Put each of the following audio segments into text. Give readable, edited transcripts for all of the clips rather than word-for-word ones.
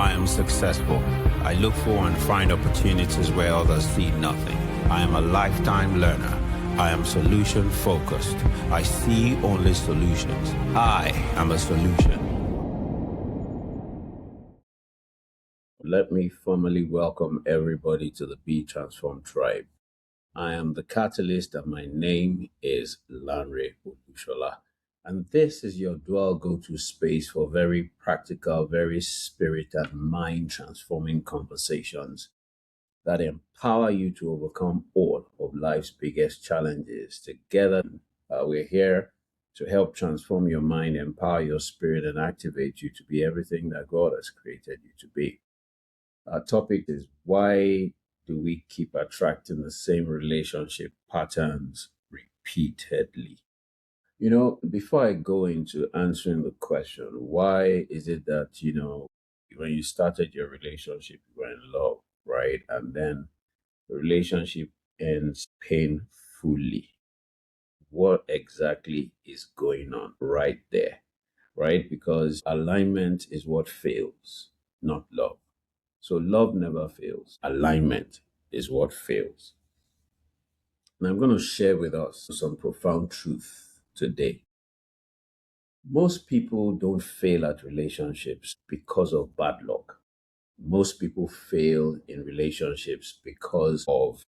I am successful. I look for and find opportunities where others see nothing. I am a lifetime learner. I am solution focused. I see only solutions. I am a solution. Let me formally welcome everybody to the Be Transformed Tribe. I am the catalyst, and my name is Lanre Olusola. And this is your dual go-to space for very practical, very spirit and mind transforming conversations that empower you to overcome all of life's biggest challenges. Together, we're here to help transform your mind, empower your spirit, and activate you to be everything that God has created you to be. Our topic is, why do we keep attracting the same relationship patterns repeatedly? Before I go into answering the question, why is it that, when you started your relationship, you were in love, right? And then the relationship ends painfully. What exactly is going on right there, right? Because alignment is what fails, not love. So love never fails. Alignment is what fails. And I'm going to share with us some profound truth today. Most people don't fail at relationships because of bad luck. Most people fail in relationships because of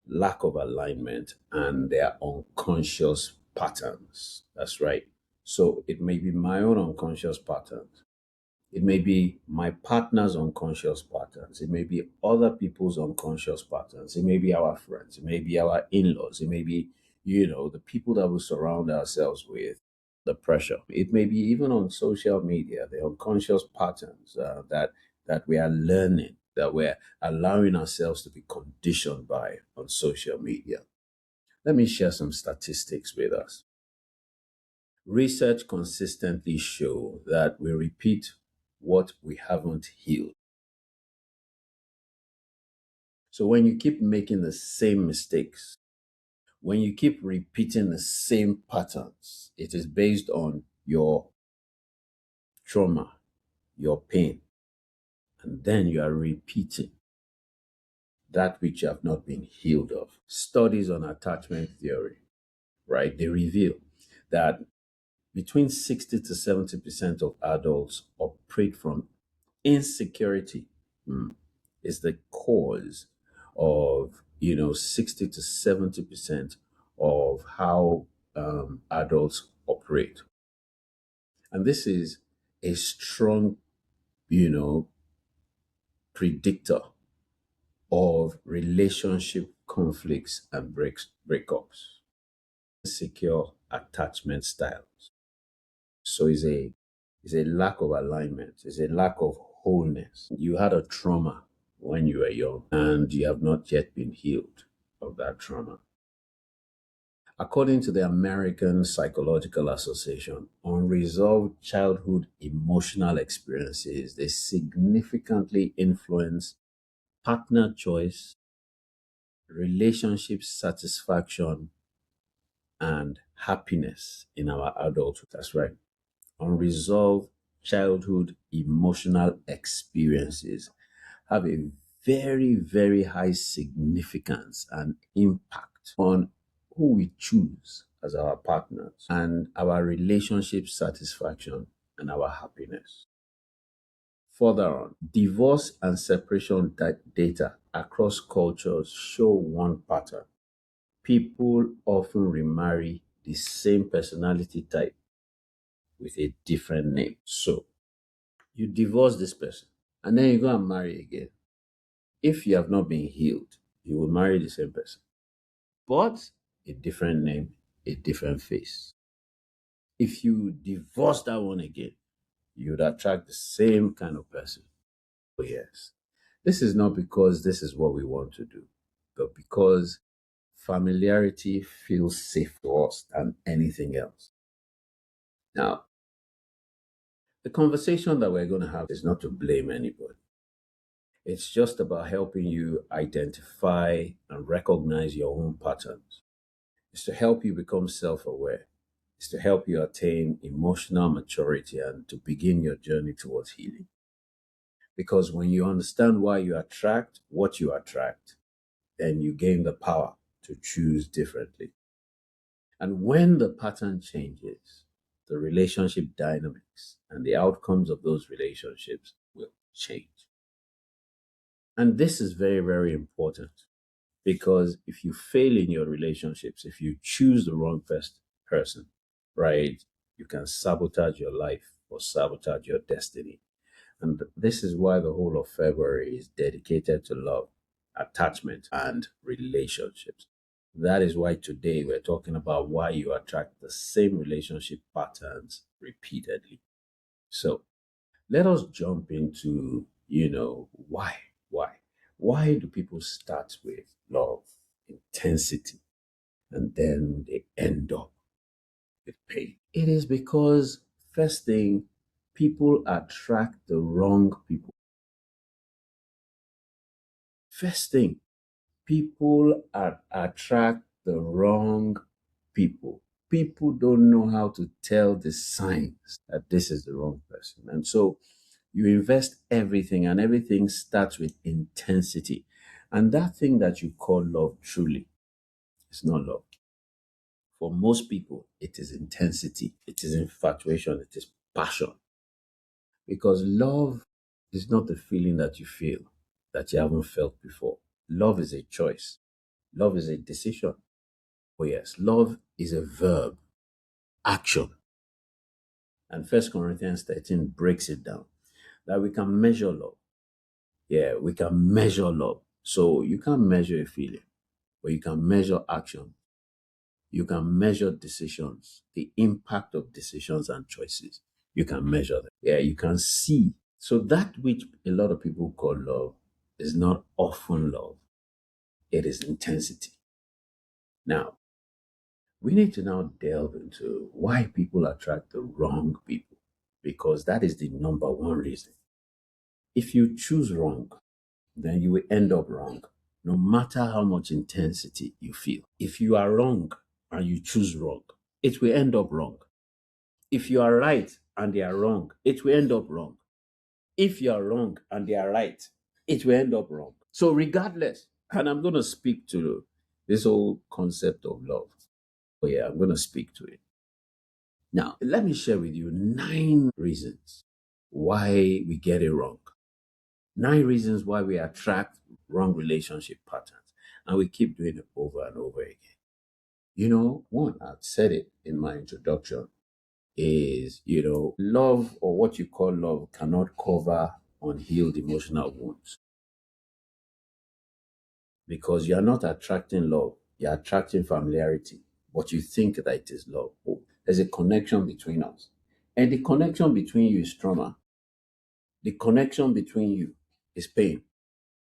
lack of alignment and their unconscious patterns. That's right. So it may be my own unconscious patterns. It may be my partner's unconscious patterns. It may be other people's unconscious patterns. It may be our friends. It may be our in-laws. It may be, the people that we surround ourselves with, the pressure. It may be even on social media, the unconscious patterns that we are learning, that we're allowing ourselves to be conditioned by on social media. Let me share some statistics with us. Research consistently show that we repeat what we haven't healed. So when you keep making the same mistakes, when you keep repeating the same patterns, it is based on your trauma, your pain, and then you are repeating that which you have not been healed of. Studies on attachment theory, right? They reveal that between 60 to 70% of adults operate from insecurity. Is the cause of 60 to 70% of how adults operate. And this is a strong predictor of relationship conflicts and breakups. Secure attachment styles. So it's a lack of alignment, it's a lack of wholeness. You had a trauma when you were young and you have not yet been healed of that trauma. According to the American Psychological Association, unresolved childhood emotional experiences, they significantly influence partner choice, relationship satisfaction, and happiness in our adulthood. That's right. Unresolved childhood emotional experiences have a very, very high significance and impact on who we choose as our partners and our relationship satisfaction and our happiness. Further on, divorce and separation data across cultures show one pattern. People often remarry the same personality type with a different name. So, you divorce this person and then you go and marry again. If you have not been healed, you will marry the same person, but a different name, a different face. If you divorce that one again, you would attract the same kind of person. Oh, yes. This is not because this is what we want to do, but because familiarity feels safe to us than anything else. Now, the conversation that we're going to have is not to blame anybody. It's just about helping you identify and recognize your own patterns. It's to help you become self-aware. It's to help you attain emotional maturity and to begin your journey towards healing. Because when you understand why you attract what you attract, then you gain the power to choose differently. And when the pattern changes, the relationship dynamics and the outcomes of those relationships will change. And this is very, very important because if you fail in your relationships, if you choose the wrong person, right, you can sabotage your life or sabotage your destiny. And this is why the whole of February is dedicated to love, attachment, and relationships. That is why today we're talking about why you attract the same relationship patterns repeatedly. So let us jump into, why? Why? Why do people start with love, intensity, and then they end up with pain? It is because, first thing, people attract the wrong people. First thing, people attract the wrong people. People don't know how to tell the signs that this is the wrong person. And so you invest everything, and everything starts with intensity. And that thing that you call love truly is not love. For most people, it is intensity, it is infatuation, it is passion. Because love is not the feeling that you feel that you haven't felt before. Love is a choice, love is a decision. Oh, yes, love is a verb, action. And First Corinthians 13 breaks it down that we can measure love. Yeah, we can measure love. So you can't measure a feeling, but you can measure action. You can measure decisions, the impact of decisions and choices. You can measure them. Yeah, you can see. So that which a lot of people call love is not often love. It is intensity. Now, we need to now delve into why people attract the wrong people, because that is the number one reason. If you choose wrong, then you will end up wrong, no matter how much intensity you feel. If you are wrong and you choose wrong, it will end up wrong. If you are right and they are wrong, it will end up wrong. If you are wrong and they are right, it will end up wrong. So, regardless, and I'm going to speak to this whole concept of love. Oh, yeah, I'm going to speak to it. Now, let me share with you 9 reasons why we get it wrong. 9 reasons why we attract wrong relationship patterns and we keep doing it over and over again. One, I've said it in my introduction, is, love, or what you call love, cannot cover unhealed emotional wounds because you're not attracting love, you're attracting familiarity, but you think that it is love. Oh, there's a connection between us. And the connection between you is trauma. The connection between you is pain.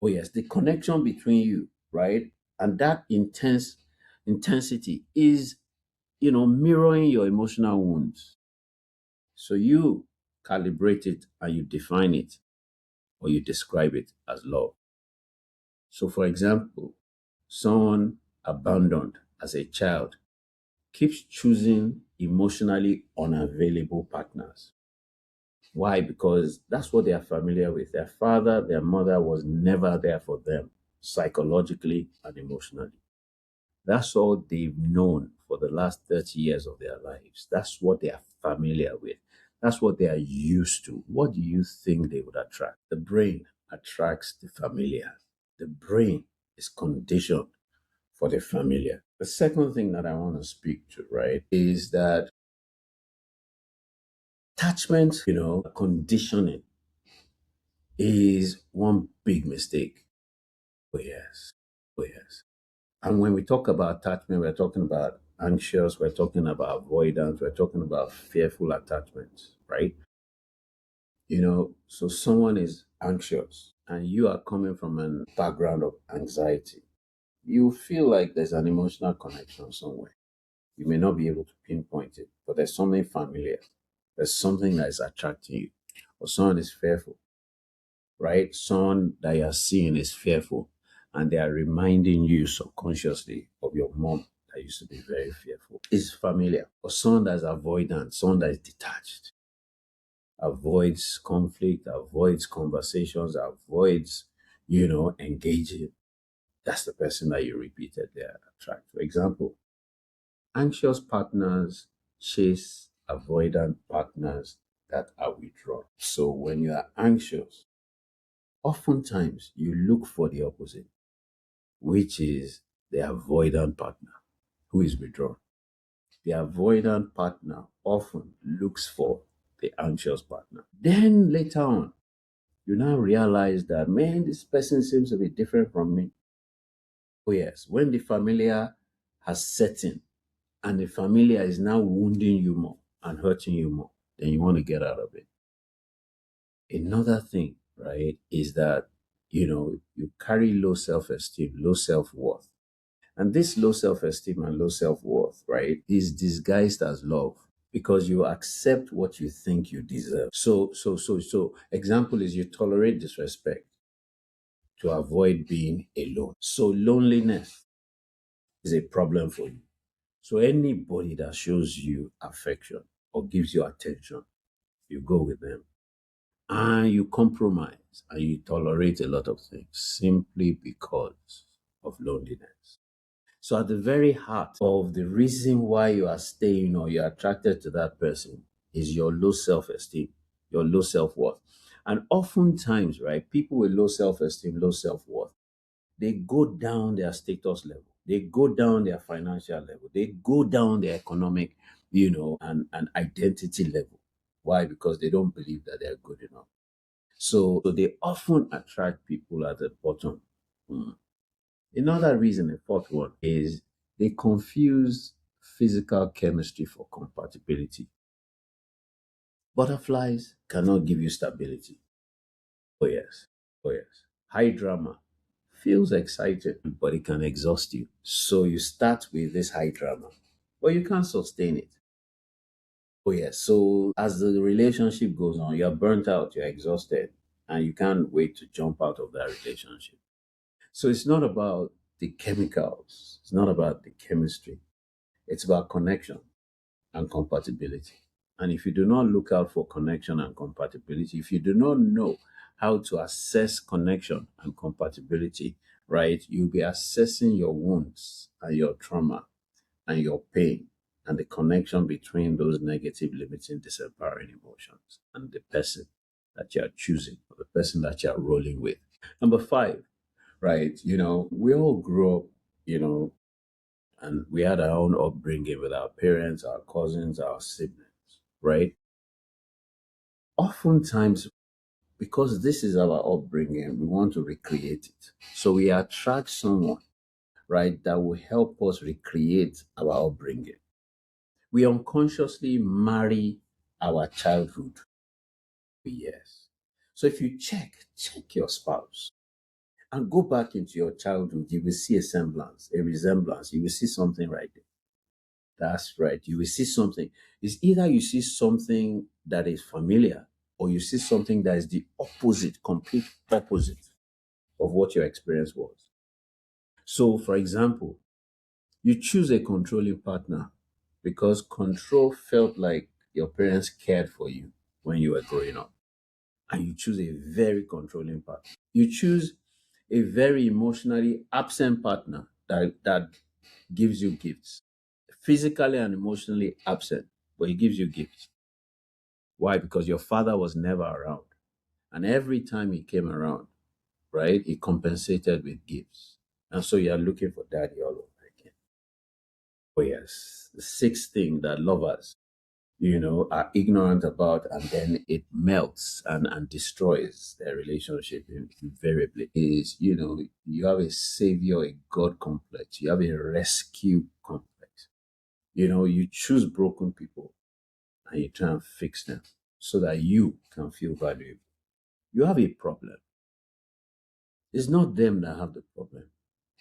Oh, yes, the connection between you, right? And that intensity is, mirroring your emotional wounds. So you calibrate it and you define it or you describe it as love. So, for example, someone abandoned as a child keeps choosing emotionally unavailable partners. Why? Because that's what they are familiar with. Their father, their mother was never there for them psychologically and emotionally. That's all they've known for the last 30 years of their lives. That's what they are familiar with. That's what they are used to. What do you think they would attract? The brain attracts the familiar. The brain is conditioned for the familiar. The second thing that I want to speak to, right, is that attachment, conditioning is one big mistake. Oh, yes. Oh, yes. And when we talk about attachment, we're talking about anxious, we're talking about avoidance, we're talking about fearful attachments, right? So someone is anxious and you are coming from a background of anxiety. You feel like there's an emotional connection somewhere. You may not be able to pinpoint it, but there's something familiar. There's something that is attracting you. Or someone is fearful, right? Someone that you are seeing is fearful, and they are reminding you subconsciously of your mom that used to be very fearful. It's familiar. Or someone that is avoidant, someone that is detached. avoids conflict, avoids conversations, avoids, engaging. That's the person that you repeatedly attract. For example, anxious partners chase avoidant partners that are withdrawn. So when you are anxious, oftentimes you look for the opposite, which is the avoidant partner who is withdrawn. The avoidant partner often looks for the anxious partner. Then later on, you now realize that, man, this person seems to be different from me. Oh, yes, when the familiar has set in and the familiar is now wounding you more and hurting you more, then you want to get out of it. Another thing, right, is that, you carry low self esteem, low self worth. And this low self esteem and low self worth, right, is disguised as love because you accept what you think you deserve. So, example is you tolerate disrespect to avoid being alone. So, loneliness is a problem for you. So, anybody that shows you affection or gives you attention, you go with them and you compromise and you tolerate a lot of things simply because of loneliness. So, at the very heart of the reason why you are staying or you're attracted to that person is your low self esteem, your low self worth. And oftentimes, right, people with low self esteem, low self worth, they go down their status level, they go down their financial level, they go down their economic, and identity level. Why? Because they don't believe that they're good enough. So they often attract people at the bottom. Mm. Another reason, a fourth one, is they confuse physical chemistry for compatibility. Butterflies cannot give you stability. Oh, yes. Oh, yes. High drama feels exciting, but it can exhaust you. So you start with this high drama, but you can't sustain it. Oh, yes. So as the relationship goes on, you're burnt out, you're exhausted, and you can't wait to jump out of that relationship. So it's not about the chemicals, it's not about the chemistry, it's about connection and compatibility. And if you do not look out for connection and compatibility, if you do not know how to assess connection and compatibility, right, you'll be assessing your wounds and your trauma and your pain and the connection between those negative, limiting, disempowering emotions and the person that you are choosing or the person that you are rolling with. Number five, right? We all grew up, and we had our own upbringing with our parents, our cousins, our siblings, right? Oftentimes, because this is our upbringing, we want to recreate it. So we attract someone, right, that will help us recreate our upbringing. We unconsciously marry our childhood. Yes. So if you check your spouse and go back into your childhood, you will see a semblance, a resemblance. You will see something right there. That's right. You will see something. It's either you see something that is familiar or you see something that is the opposite, complete opposite of what your experience was. So, for example, you choose a controlling partner because control felt like your parents cared for you when you were growing up. And you choose a very controlling partner. You choose a very emotionally absent partner that gives you gifts, physically and emotionally absent, but he gives you gifts. Why? Because your father was never around. And every time he came around, right, he compensated with gifts. And so you are looking for daddy all over again. Oh, yes. The sixth thing that lovers, are ignorant about, and then it melts and destroys their relationship invariably, is, you have a savior, a God complex. You have a rescue complex. You choose broken people and you try and fix them so that you can feel valuable. You have a problem. It's not them that have the problem.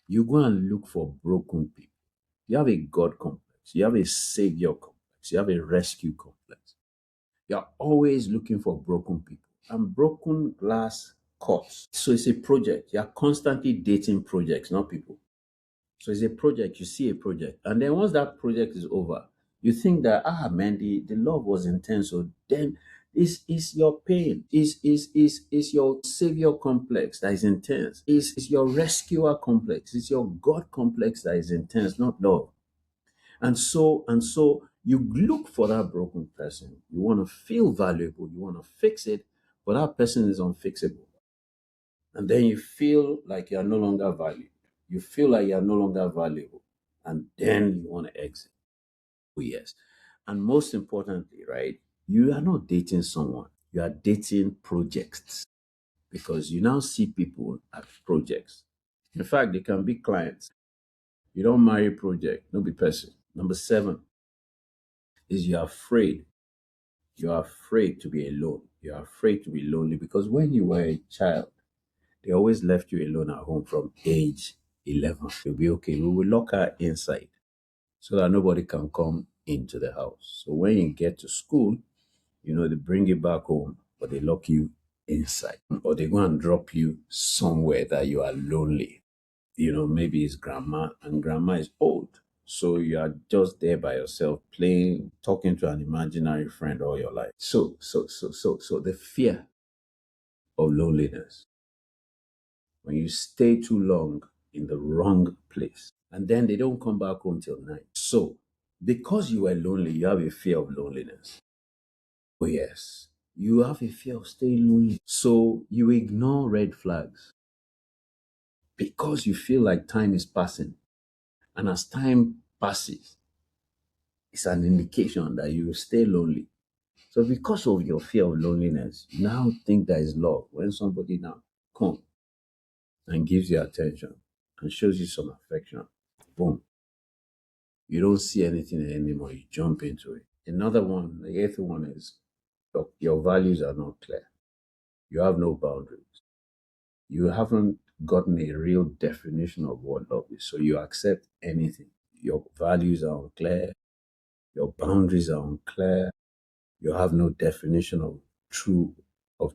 You go and look for broken people. You have a God complex. You have a savior complex. You have a rescue complex. You're always looking for broken people. And broken glass cups. So it's a project. You're constantly dating projects, not people. So it's a project, you see a project. And then once that project is over, you think that, man, the love was intense. So then Is your pain, is your savior complex that is intense, is your rescuer complex, is your God complex that is intense, not love. And so you look for that broken person. You want to feel valuable, you want to fix it, but that person is unfixable. And then you feel like you're no longer valued. You feel like you're no longer valuable. And then you want to exit. Oh, yes. And most importantly, right, you are not dating someone, you are dating projects because you now see people as projects. In fact, they can be clients. You don't marry project, no be person. Number seven is you're afraid. You're afraid to be alone. You're afraid to be lonely because when you were a child, they always left you alone at home from age 11. You'll be okay. We will lock her inside so that nobody can come into the house. So when you get to school, they bring you back home, but they lock you inside. Or they go and drop you somewhere that you are lonely. Maybe it's grandma, and grandma is old. So you are just there by yourself, playing, talking to an imaginary friend all your life. So the fear of loneliness when you stay too long in the wrong place. And then they don't come back home till night. So, because you are lonely, you have a fear of loneliness. Oh, yes. You have a fear of staying lonely. So, you ignore red flags because you feel like time is passing. And as time passes, it's an indication that you will stay lonely. So, because of your fear of loneliness, you now think there is love when somebody now comes and gives you attention and shows you some affection. Boom. You don't see anything anymore. You jump into it. Another one, the eighth one is your values are not clear. You have no boundaries. You haven't gotten a real definition of what love is. So you accept anything. Your values are unclear. Your boundaries are unclear. You have no definition true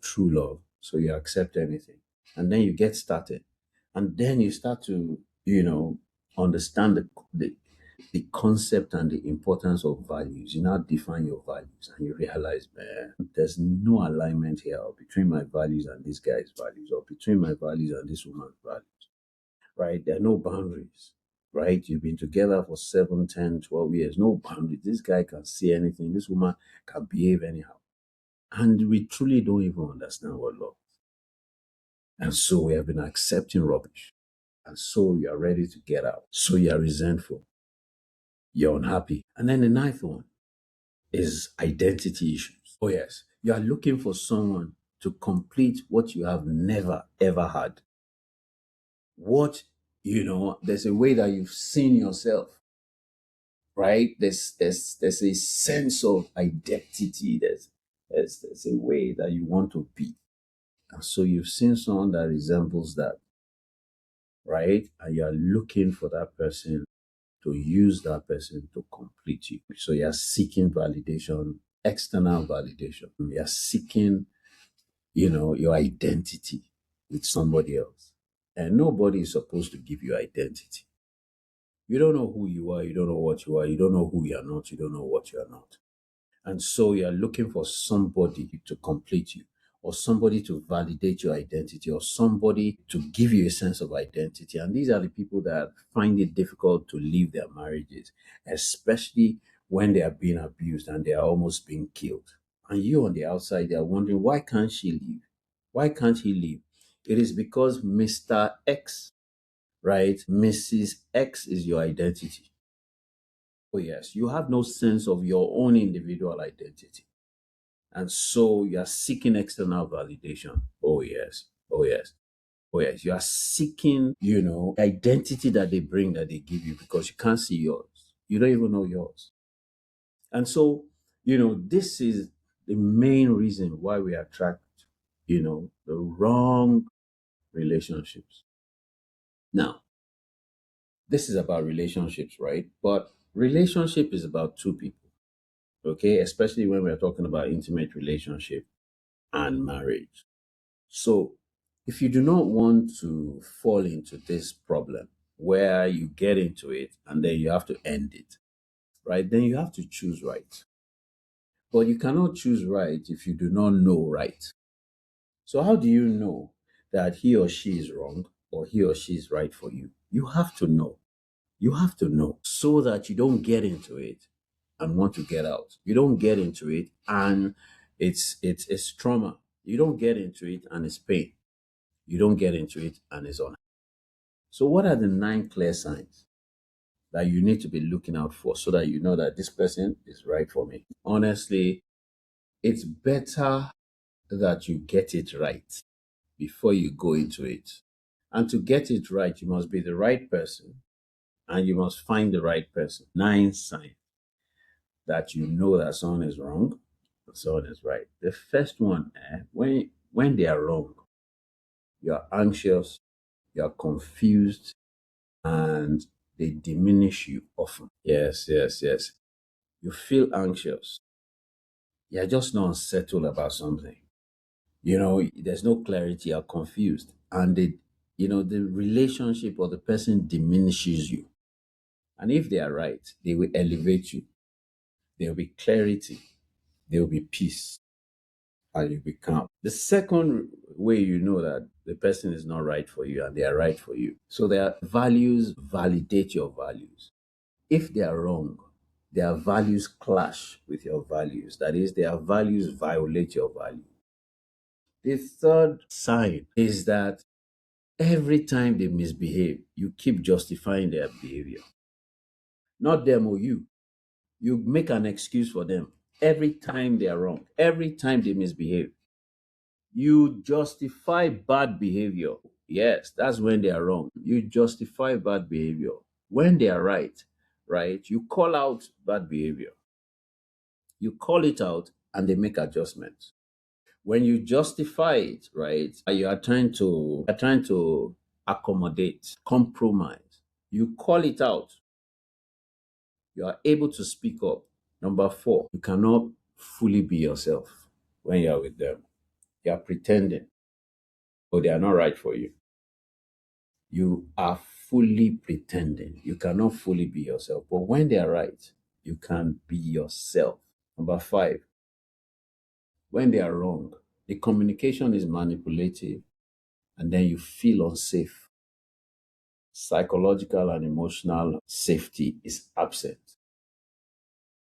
true love. So you accept anything. And then you get started. And then you start to, understand the concept and the importance of values. You now define your values and you realize, man, there's no alignment here between my values and this guy's values, or between my values and this woman's values, right? There are no boundaries, right? You've been together for 7, 10, 12 years, no boundaries. This guy can see anything, this woman can behave anyhow. And we truly don't even understand what love is. And so we have been accepting rubbish. And so you are ready to get out. So you are resentful. You're unhappy. And then the ninth one is identity issues. Oh, yes. You are looking for someone to complete what you have never, ever had. There's a way that you've seen yourself, right? There's a sense of identity. There's a way that you want to be. And so you've seen someone that resembles that, right? And you are looking for that person to use that person to complete you. So you're seeking validation, external validation. You're seeking, your identity with somebody else. And nobody is supposed to give you identity. You don't know who you are. You don't know what you are. You don't know who you are not. You don't know what you are not. And so you're looking for somebody to complete you, or somebody to validate your identity, or somebody to give you a sense of identity. And these are the people that find it difficult to leave their marriages, especially when they are being abused and they are almost being killed. And you on the outside, they are wondering, why can't she leave? Why can't he leave? It is because Mr. X, right? Mrs. X is your identity. Oh, yes. You have no sense of your own individual identity. And so you are seeking external validation. Oh, yes. Oh, yes. Oh, yes. You are seeking, identity that they bring, that they give you, because you can't see yours. You don't even know yours. And so, this is the main reason why we attract, the wrong relationships. Now, this is about relationships, right? But relationship is about two people, okay? Especially when we're talking about intimate relationship and marriage. So, if you do not want to fall into this problem where you get into it and then you have to end it, right? Then you have to choose right. But you cannot choose right if you do not know right. So, how do you know that he or she is wrong or he or she is right for you? You have to know. You have to know so that you don't get into it and want to get out. You don't get into it and it's trauma. You don't get into it and it's pain. You don't get into it and it's on. So, what are the nine clear signs that you need to be looking out for so that you know that this person is right for me? Honestly, it's better that you get it right before you go into it. And to get it right, you must be the right person and you must find the right person. Nine signs that you know that someone is wrong, someone is right. The first one, when they are wrong, you're anxious, you're confused, and they diminish you often. Yes, yes, yes. You feel anxious. You're just not unsettled about something. There's no clarity, you're confused. And the relationship or the person diminishes you. And if they are right, they will elevate you. There will be clarity, there will be peace, and you'll be calm. The second way you know that the person is not right for you and they are right for you. So their values validate your values. If they are wrong, their values clash with your values. That is, their values violate your values. The third sign is that every time they misbehave, you keep justifying their behavior. Not them or you. You make an excuse for them every time they are wrong, every time they misbehave. You justify bad behavior. Yes, that's when they are wrong. You justify bad behavior. When they are right, right, you call out bad behavior. You call it out and they make adjustments. When you justify it, right, you are trying to accommodate, compromise. You call it out. You are able to speak up. Number four, you cannot fully be yourself when you are with them. You are pretending, but they are not right for you. You are fully pretending. You cannot fully be yourself. But when they are right, you can be yourself. Number five, when they are wrong, the communication is manipulative and then you feel unsafe. Psychological and emotional safety is absent.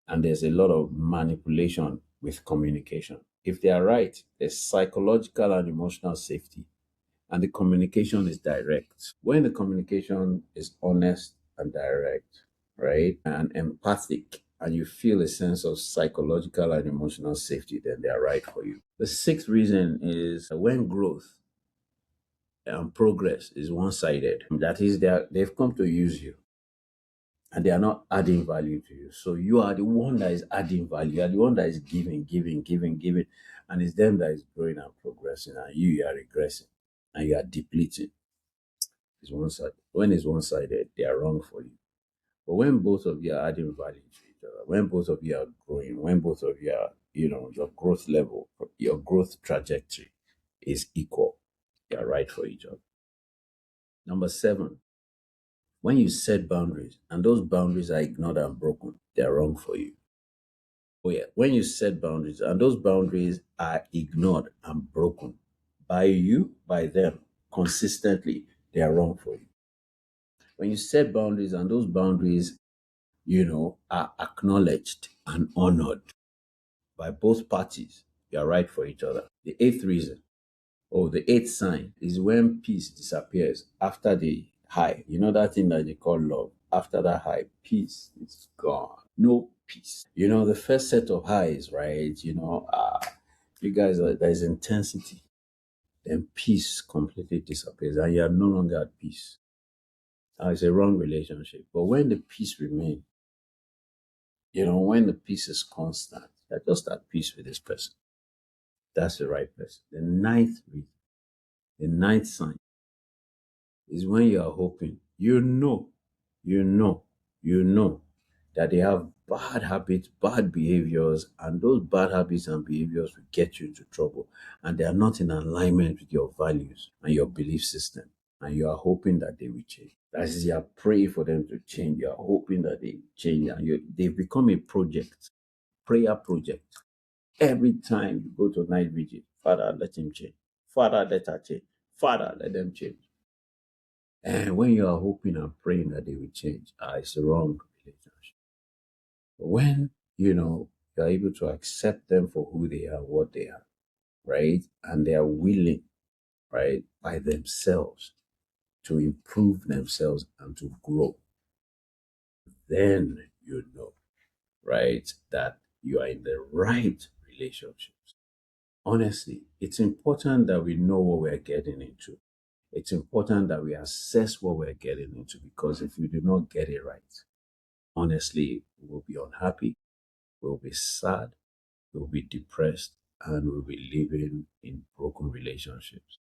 And there's a lot of manipulation with communication. If they are right, there's psychological and emotional safety, and the communication is direct. When the communication is honest and direct, right, and empathic, and you feel a sense of psychological and emotional safety, then they are right for you. The sixth reason is when growth and progress is one sided, that is, they've come to use you and they are not adding value to you. So you are the one that is adding value. You are the one that is giving, giving, giving, giving. And it's them that is growing and progressing. And you are regressing and you are depleting. It's one side. When it's one sided, they are wrong for you. But when both of you are adding value to each other, when both of you are growing, when both of you are, your growth level, your growth trajectory is equal, you are right for each other. Number seven, when you set boundaries and those boundaries are ignored and broken, they are wrong for you. Oh, yeah. When you set boundaries and those boundaries are ignored and broken by you, by them, consistently, they are wrong for you. When you set boundaries and those boundaries, are acknowledged and honored by both parties, you are right for each other. The eighth sign is when peace disappears after the high. You know that thing that they call love? After that high, peace is gone. No peace. The first set of highs, right? You guys, there's intensity. Then peace completely disappears and you're no longer at peace. It's a wrong relationship. But when the peace remains, when the peace is constant, you're just at peace with this person. That's the right person. The ninth sign is when you are hoping, you know, you know that they have bad habits, bad behaviors, and those bad habits and behaviors will get you into trouble. And they are not in alignment with your values and your belief system. And you are hoping that they will change. That is, you are praying for them to change. You are hoping that they change. And they've become a project, prayer project. Every time you go to night vigil, Father, let him change. Father, let her change. Father, let them change. And when you are hoping and praying that they will change, it's the wrong relationship. But when, you're able to accept them for who they are, what they are, right? And they are willing, right, by themselves to improve themselves and to grow, then right, that you are in the right relationships. Honestly, it's important that we know what we're getting into. It's important that we assess what we're getting into because if we do not get it right, honestly, we'll be unhappy, we'll be sad, we'll be depressed, and we'll be living in broken relationships.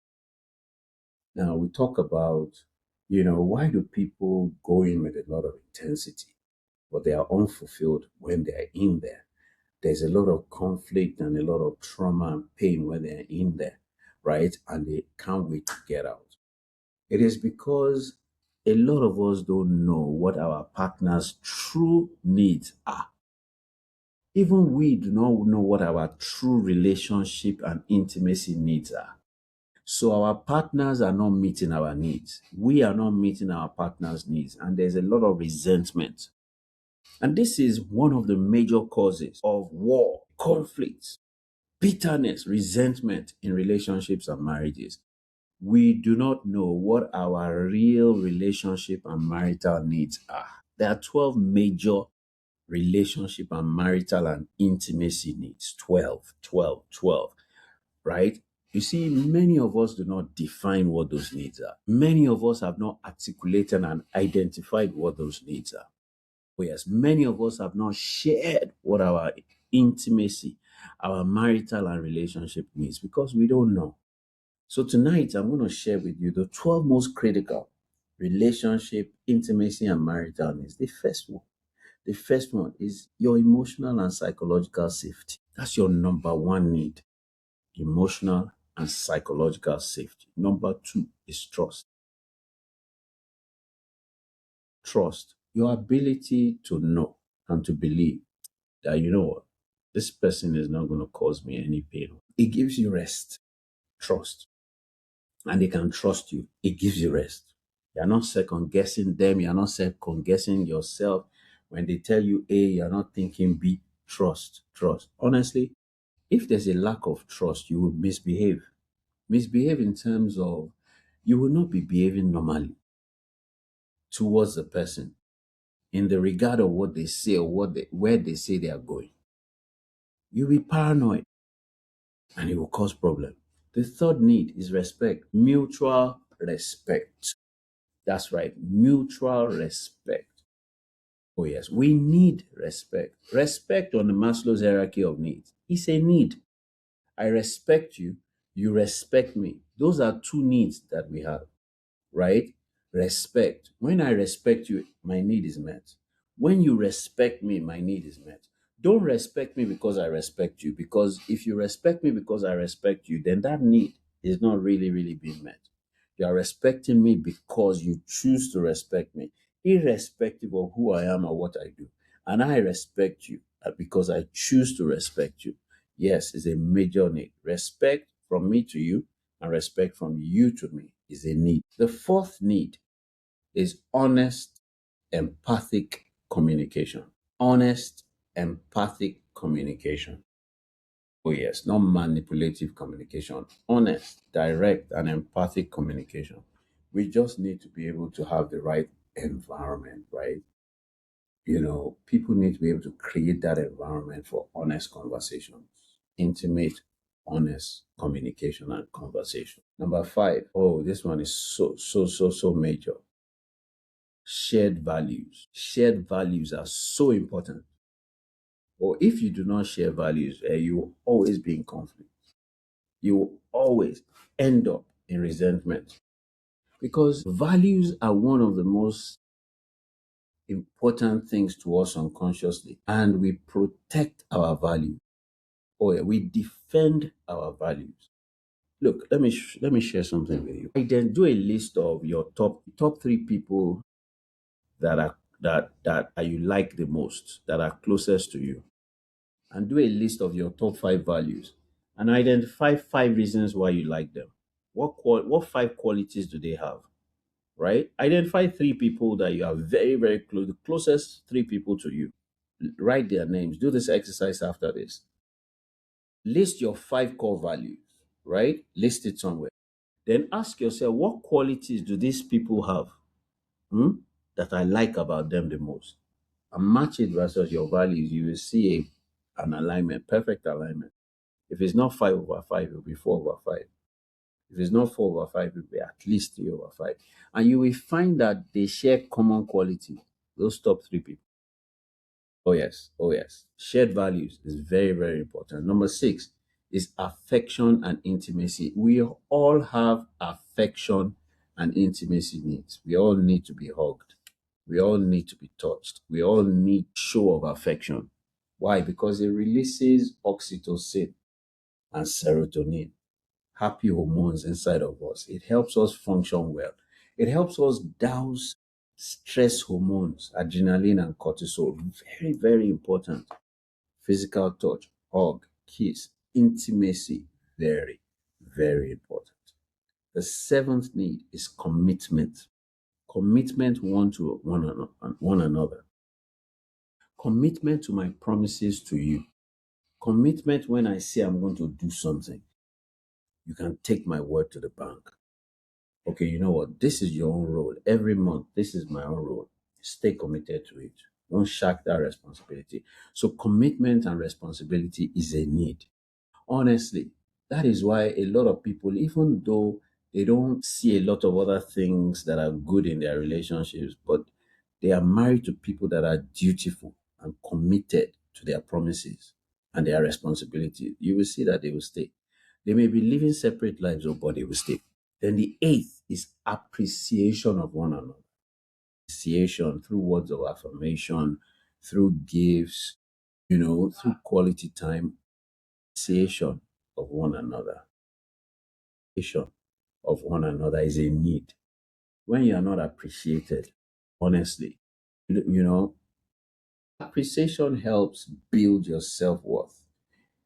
Now, we talk about, why do people go in with a lot of intensity, but they are unfulfilled when they are in there? There's a lot of conflict and a lot of trauma and pain when they're in there, right? And they can't wait to get out. It is because a lot of us don't know what our partner's true needs are. Even we do not know what our true relationship and intimacy needs are. So our partners are not meeting our needs. We are not meeting our partner's needs. And there's a lot of resentment. And this is one of the major causes of war, conflicts, bitterness, resentment in relationships and marriages. We do not know what our real relationship and marital needs are. There are 12 major relationship and marital and intimacy needs. 12, 12, 12, right? You see, many of us do not define what those needs are. Many of us have not articulated and identified what those needs are. Oh, yes, many of us have not shared what our intimacy, our marital and relationship needs because we don't know. So tonight, I'm going to share with you the 12 most critical relationship, intimacy, and marital needs. The first one is your emotional and psychological safety. That's your number one need, emotional and psychological safety. Number two is trust. Trust, your ability to know and to believe that, what, this person is not going to cause me any pain. It gives you rest, trust, and they can trust you. It gives you rest. You're not second guessing them. You're not second guessing yourself. When they tell you A, you're not thinking B. Trust, trust. Honestly, if there's a lack of trust, you will misbehave. Misbehave in terms of you will not be behaving normally towards the person in the regard of what they say or where they say they are going. You'll be paranoid and it will cause problem. The third need is respect, mutual respect. That's right, mutual respect. Oh, yes, we need respect. Respect on the Maslow's hierarchy of needs. It's a need. I respect you, you respect me. Those are two needs that we have, right? Respect. When I respect you, my need is met. When you respect me, my need is met. Don't respect me because I respect you, because if you respect me because I respect you, then that need is not really, really being met. You are respecting me because you choose to respect me, irrespective of who I am or what I do. And I respect you because I choose to respect you. Yes, it's a major need. Respect from me to you and respect from you to me is a need. The fourth need is honest, empathic communication. Honest, empathic communication. Oh, yes, not manipulative communication. Honest, direct, and empathic communication. We just need to be able to have the right environment, right? People need to be able to create that environment for honest conversations, intimate, honest communication and conversation. Number five, oh, this one is so, so, so, so major. Shared values. Shared values are so important. Or if you do not share values, you will always be in conflict. You will always end up in resentment because values are one of the most important things to us unconsciously, and we protect our values. Oh, yeah, we defend our values. Look, let me share something with you. I then do a list of your top three people that you like the most, that are closest to you. and do a list of your top five values and identify five reasons why you like them. What five qualities do they have? Right? Identify three people that you are very, very close, the closest three people to you. Write their names. Do this exercise after this. List your five core values, right? List it somewhere. Then ask yourself, what qualities do these people have, hmm, that I like about them the most? And match it versus your values. You will see an alignment, perfect alignment. If it's not 5/5, it will be 4/5. If it's not 4/5, it will be at least 3/5. And you will find that they share common quality. Those top three people. Oh, yes. Oh, yes. Shared values is very, very important. Number six is affection and intimacy. We all have affection and intimacy needs. We all need to be hugged. We all need to be touched. We all need show of affection. Why? Because it releases oxytocin and serotonin, happy hormones inside of us. It helps us function well. It helps us douse stress hormones, adrenaline and cortisol. Very, very important. Physical touch, hug, kiss, intimacy. Very, very important. The seventh need is commitment. Commitment one another. Commitment to my promises to you. Commitment when I say I'm going to do something. You can take my word to the bank. Okay, you know what? This is your own role. Every month, this is my own role. Stay committed to it. Don't shack that responsibility. So, commitment and responsibility is a need. Honestly, that is why a lot of people, even though they don't see a lot of other things that are good in their relationships, but they are married to people that are dutiful and committed to their promises and their responsibility, you will see that they will stay. They may be living separate lives, but they will stay. Then the eighth is appreciation of one another. Appreciation through words of affirmation, through gifts, through quality time. Appreciation of one another. Appreciation of one another is a need. When you are not appreciated, honestly, you know, appreciation helps build your self worth,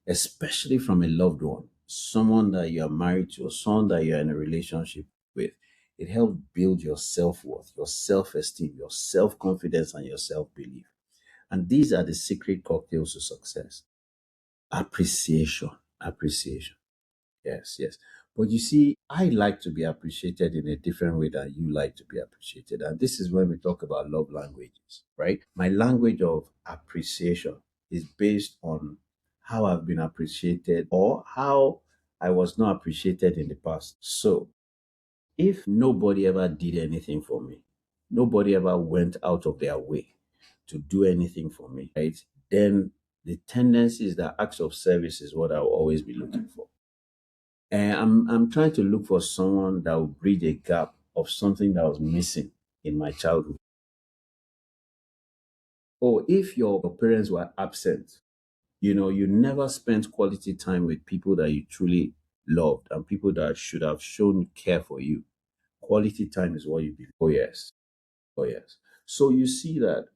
especially from a loved one, someone that you are married to, or someone that you're in a relationship with. It helps build your self worth, your self esteem, your self confidence, and your self belief. And these are the secret cocktails to success. Appreciation, appreciation. Yes, yes. But you see, I like to be appreciated in a different way than you like to be appreciated. And this is when we talk about love languages, right? My language of appreciation is based on how I've been appreciated or how I was not appreciated in the past. So if nobody ever did anything for me, nobody ever went out of their way to do anything for me, right? Then the tendency is that acts of service is what I'll always be looking for. And I'm trying to look for someone that will bridge a gap of something that was missing in my childhood. Or if your parents were absent, you never spent quality time with people that you truly loved and people that should have shown care for you. Quality time is what you be. Oh yes. Oh yes. So you see that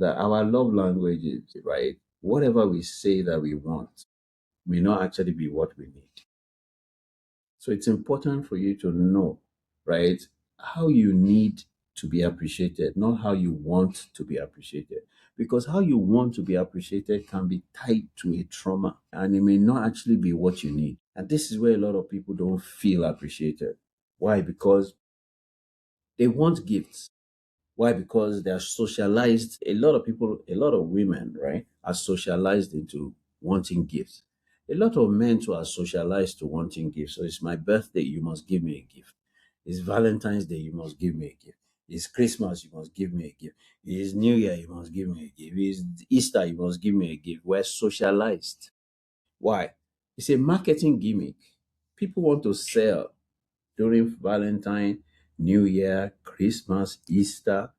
our love language is right. Whatever we say that we want may not actually be what we need. So it's important for you to know, right, how you need to be appreciated, not how you want to be appreciated. Because how you want to be appreciated can be tied to a trauma and it may not actually be what you need. And this is where a lot of people don't feel appreciated. Why? Because they want gifts. Why? Because they are socialized. A lot of people, a lot of women, right, are socialized into wanting gifts. A lot of men too are socialized to wanting gifts. So it's my birthday, you must give me a gift. It's Valentine's Day, you must give me a gift. It's Christmas, you must give me a gift. It's New Year, you must give me a gift. It's Easter, you must give me a gift. We're socialized. Why? It's a marketing gimmick. People want to sell during Valentine, New Year, Christmas, Easter,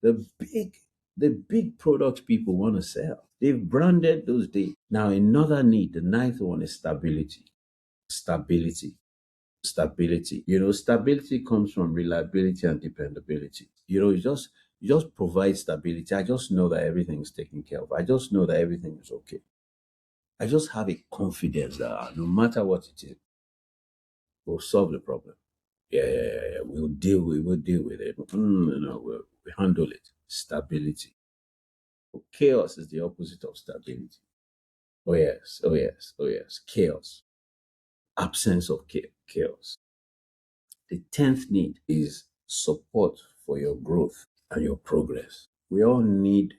the big the big product people want to sell. They've branded those days. Now another need, the ninth one is stability. Stability. Stability. Stability comes from reliability and dependability. You just provide stability. I just know that everything is taken care of. I just know that everything is okay. I just have a confidence that no matter what it is, we'll solve the problem. Yeah. We'll deal with it. We handle it. Stability. Chaos is the opposite of stability. Oh yes. Chaos. Absence of chaos. The 10th need is support for your growth and your progress. We all need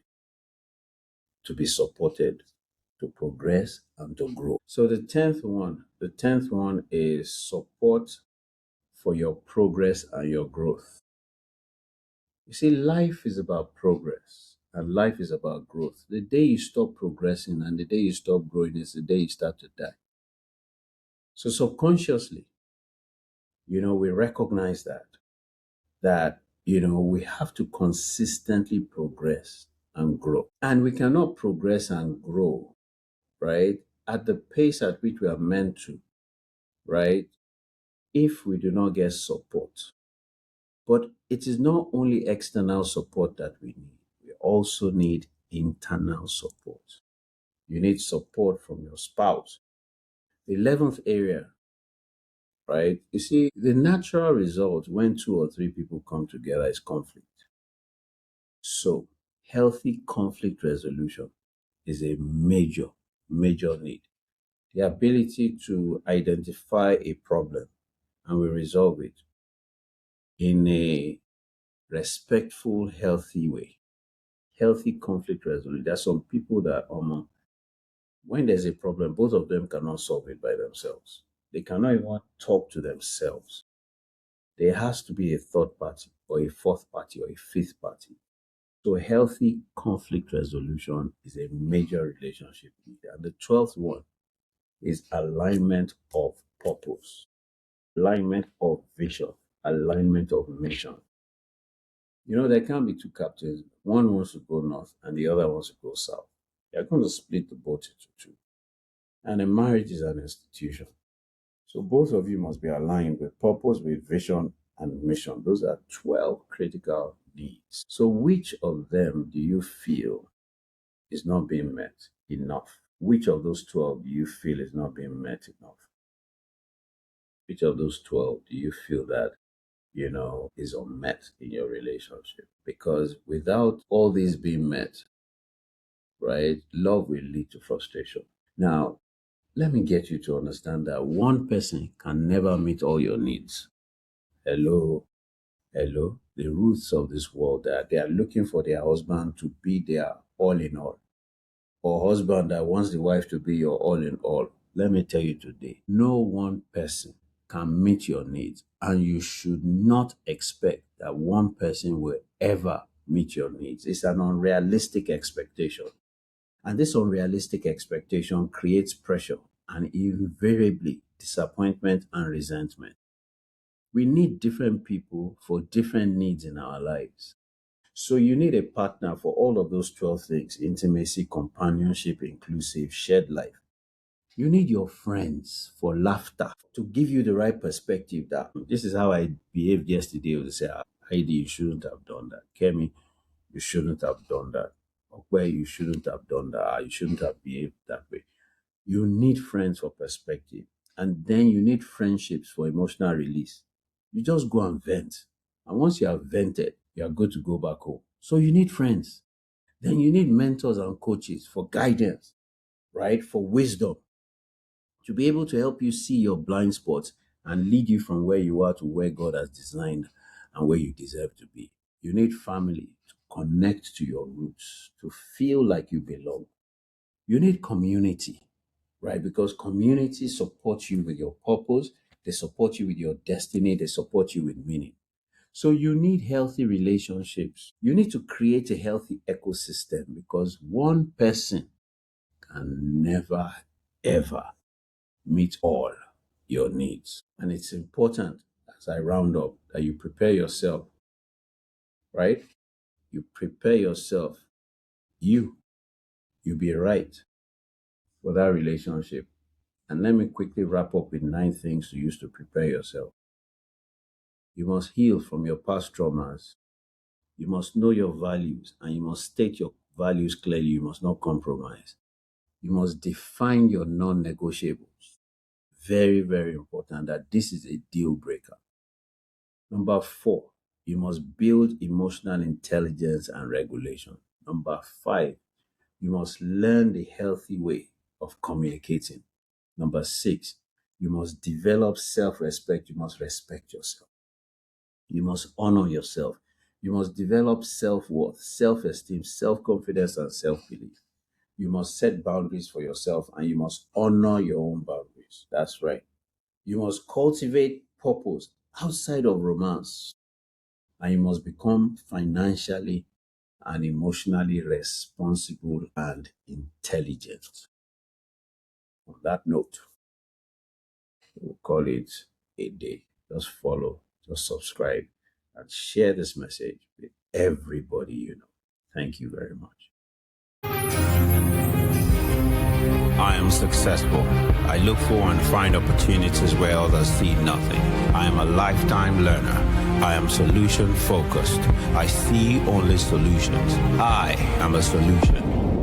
to be supported to progress and to grow. So the tenth one is support for your progress and your growth. You see, life is about progress and life is about growth. The day you stop progressing and the day you stop growing is the day you start to die. So subconsciously, we recognize that we have to consistently progress and grow. And we cannot progress and grow, right, at the pace at which we are meant to, right, if we do not get support. But it is not only external support that we need, we also need internal support. You need support from your spouse. The 11th area, right? You see, the natural result when two or three people come together is conflict. So, healthy conflict resolution is a major, major need. The ability to identify a problem and we resolve it in a respectful, healthy way. Healthy conflict resolution. There are some people that, when there's a problem, both of them cannot solve it by themselves. They cannot even talk to themselves. There has to be a third party or a fourth party or a fifth party. So healthy conflict resolution is a major relationship need. And the 12th one is alignment of purpose, alignment of vision, alignment of mission. There can't be two captains. One wants to go north and the other wants to go south. They're going to split the boat into two. And a marriage is an institution. So both of you must be aligned with purpose, with vision, and mission. Those are 12 critical needs. So which of them do you feel is not being met enough? Which of those 12 do you feel is not being met enough? Which of those 12 do you feel that, is unmet in your relationship? Because without all these being met, right, love will lead to frustration. Now, let me get you to understand that one person can never meet all your needs. Hello, hello. The roots of this world that they are looking for their husband to be their all in all, or husband that wants the wife to be your all in all. Let me tell you today, no one person can meet your needs, and you should not expect that one person will ever meet your needs. It's an unrealistic expectation. And this unrealistic expectation creates pressure and invariably disappointment and resentment. We need different people for different needs in our lives. So you need a partner for all of those 12 things: intimacy, companionship, inclusive, shared life. You need your friends for laughter to give you the right perspective that this is how I behaved yesterday. They say, Heidi, you shouldn't have done that. Kemi, you shouldn't have done that. Or where you shouldn't have done that. You shouldn't have behaved that way. You need friends for perspective. And then you need friendships for emotional release. You just go and vent. And once you have vented, you are good to go back home. So you need friends. Then you need mentors and coaches for guidance, right? For wisdom, to be able to help you see your blind spots and lead you from where you are to where God has designed and where you deserve to be. You need family to connect to your roots, to feel like you belong. You need community, right? Because community supports you with your purpose, they support you with your destiny, they support you with meaning. So you need healthy relationships. You need to create a healthy ecosystem because one person can never, ever meet all your needs. And it's important, as I round up, that you prepare yourself, right? You prepare yourself. You be right for that relationship. And let me quickly wrap up with 9 things to use to prepare yourself. You must heal from your past traumas. You must know your values and you must state your values clearly. You must not compromise. You must define your non-negotiables. Very, very important that this is a deal breaker. Number 4, you must build emotional intelligence and regulation. Number 5, you must learn the healthy way of communicating. Number 6, you must develop self-respect. You must respect yourself. You must honor yourself. You must develop self-worth, self-esteem, self-confidence, and self-belief. You must set boundaries for yourself and you must honor your own boundaries. That's right. You must cultivate purpose outside of romance and you must become financially and emotionally responsible and intelligent. On that note, we'll call it a day. Just follow, just subscribe, and share this message with everybody you know. Thank you very much. I am successful. I look for and find opportunities where others see nothing. I am a lifetime learner. I am solution focused. I see only solutions. I am a solution.